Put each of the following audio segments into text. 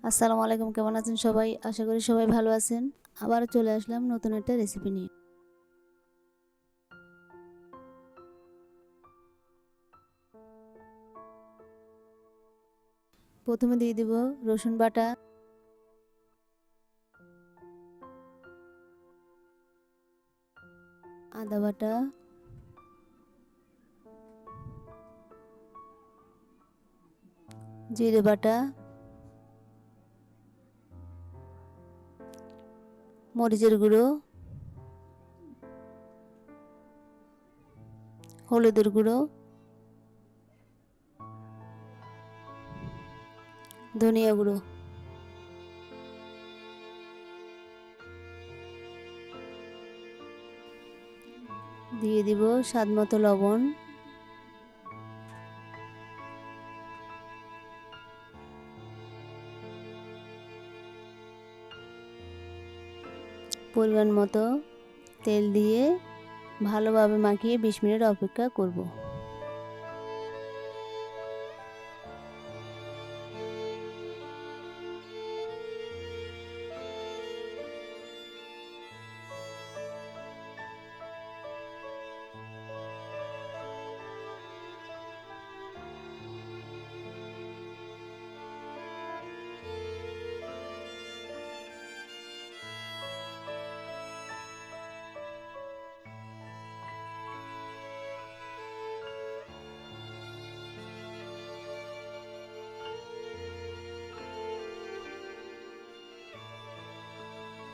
আসসালামু আলাইকুম, কেমন আছেন সবাই? আশা করি সবাই ভালো আছেন। আবারও চলে আসলাম নতুন একটা রেসিপি নিয়ে। প্রথমে দিয়ে দিব রসুন বাটা, আদা বাটা, জিরে বাটা, মরিচের গুঁড়ো, হলুদের গুঁড়ো, ধনিয়া গুঁড়ো, দিয়ে দিব স্বাদ মতো লবণ, পরিমাণ মতো তেল দিয়ে ভালোভাবে মাখিয়ে 20 মিনিট অপেক্ষা করব।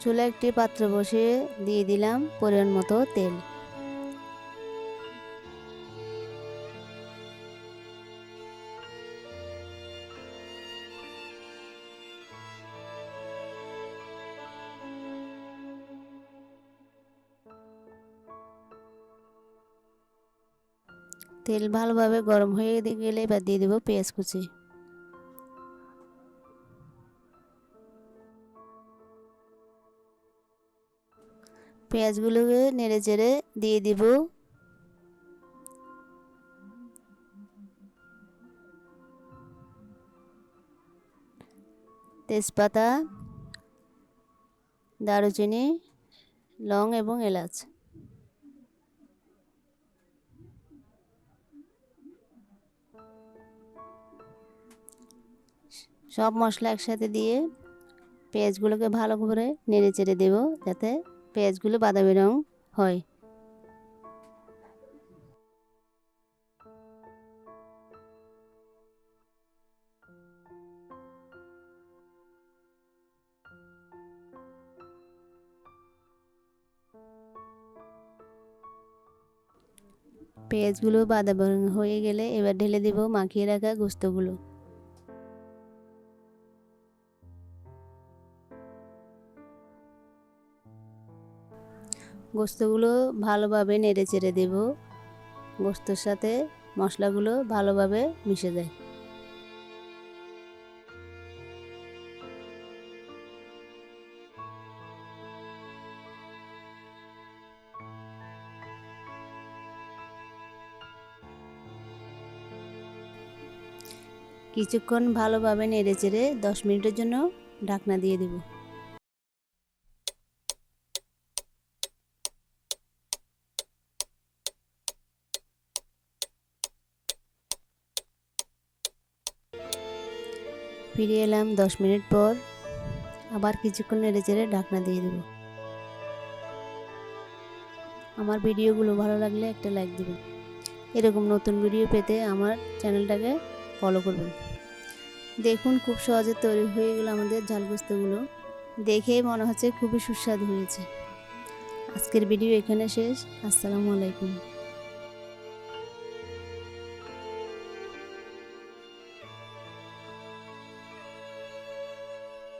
চুলায় একটি পাত্র বসিয়ে দিয়ে দিলাম পরিমাণ মতো তেল। তেল ভালোভাবে গরম হয়ে গেলে এবার দিয়ে দেব পেঁয়াজ কুচি। পেঁয়াজগুলোকে নেড়ে চেড়ে দিয়ে দিব তেজপাতা, দারুচিনি, লং এবং এলাচ। সব মশলা একসাথে দিয়ে পেঁয়াজগুলোকে ভালো করে নেড়ে চেড়ে দেব যাতে পেঁয়াজগুলো বাদামি রং হয়। পেঁয়াজগুলো বাদামি রং হয়ে গেলে এবার ঢেলে দেব মাখিয়ে রাখা গোস্তগুলো। গোস্তগুলো ভালোভাবে নেড়ে চেড়ে দেব, গোস্তর সাথে মশলাগুলো ভালোভাবে মিশে যায়। কিছুক্ষণ ভালোভাবে নেড়ে চেড়ে 10 মিনিটের জন্য ঢাকনা দিয়ে দেব। ফিরে এলাম 10 মিনিট পর, আবার কিছুক্ষণ নেড়ে চেড়ে ঢাকনা দিয়ে দেব। আমার ভিডিওগুলো ভালো লাগলে একটা লাইক দেবেন। এরকম নতুন ভিডিও পেতে আমার চ্যানেলটাকে ফলো করবেন। দেখুন খুব সহজে তৈরি হয়ে গেল আমাদের ঝাল গোস্তগুলো। দেখেই মনে হচ্ছে খুবই সুস্বাদু হয়েছে। আজকের ভিডিও এখানে শেষ। আসসালামু আলাইকুম।